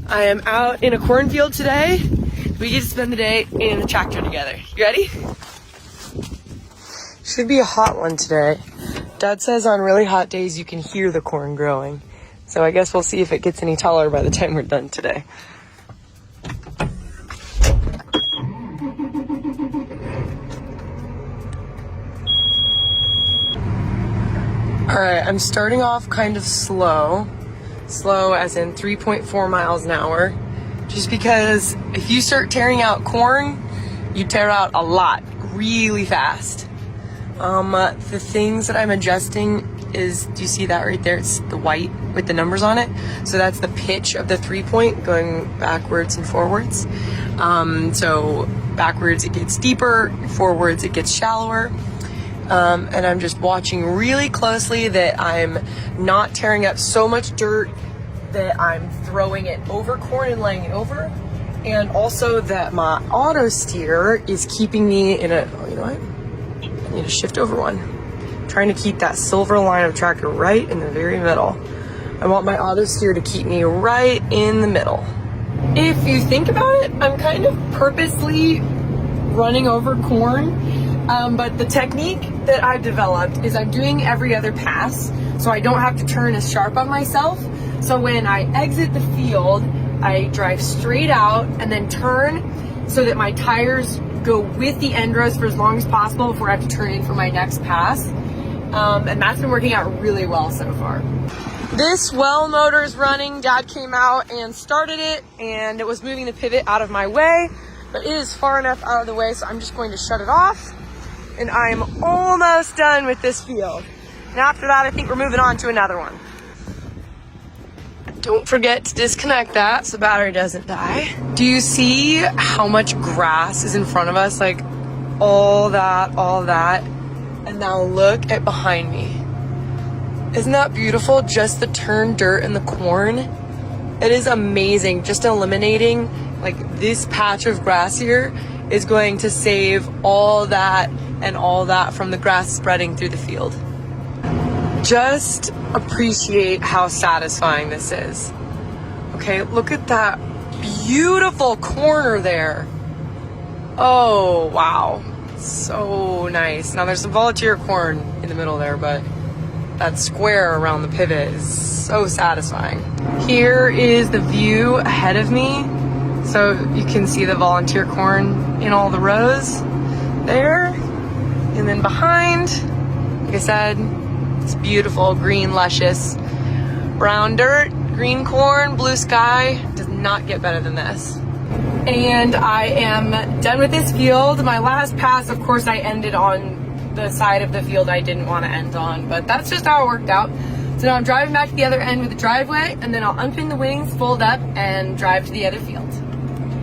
I am out in a cornfield today. We get to spend the day in the tractor together. You ready? Should be a hot one today. Dad says on really hot days you can hear the corn growing. So I guess we'll see if it gets any taller by the time we're done today. Alright, I'm starting off kind of slow. Slow as in 3.4 miles an hour. Just because if you start tearing out corn, you tear out a lot really fast. The things that I'm adjusting is, do you see that right there? It's the white with the numbers on it. So that's the pitch of the 3-point going backwards and forwards. So backwards it gets deeper, forwards it gets shallower. And I'm just watching really closely that I'm not tearing up so much dirt that I'm throwing it over corn and laying it over. And also that my auto steer is keeping me in a, oh, you know what? I need to shift over one. I'm trying to keep that silver line of tractor right in the very middle. I want my auto steer to keep me right in the middle. If you think about it, I'm kind of purposely running over corn. But the technique that I've developed is I'm doing every other pass, so I don't have to turn as sharp on myself. So when I exit the field, I drive straight out and then turn so that my tires go with the end rows for as long as possible before I have to turn in for my next pass. And that's been working out really well so far. This well motor is running. Dad came out and started it, and it was moving the pivot out of my way, but it is far enough out of the way, so I'm just going to shut it off. And I'm almost done with this field. And after that, I think we're moving on to another one. Don't forget to disconnect that so the battery doesn't die. Do you see how much grass is in front of us? Like all that. And now look at behind me. Isn't that beautiful? Just the turned dirt and the corn. It is amazing. Just eliminating like this patch of grass here is going to save all that and all that from the grass spreading through the field. Just appreciate how satisfying this is. Okay, look at that beautiful corner there. Oh, wow. So nice. Now there's some volunteer corn in the middle there, but that square around the pivot is so satisfying. Here is the view ahead of me. So you can see the volunteer corn in all the rows there. And then behind, like I said, it's beautiful, green, luscious, brown dirt, green corn, blue sky. Does not get better than this. And I am done with this field. My last pass, of course, I ended on the side of the field I didn't want to end on, but that's just how it worked out. So now I'm driving back to the other end with the driveway, and then I'll unpin the wings, fold up, and drive to the other field.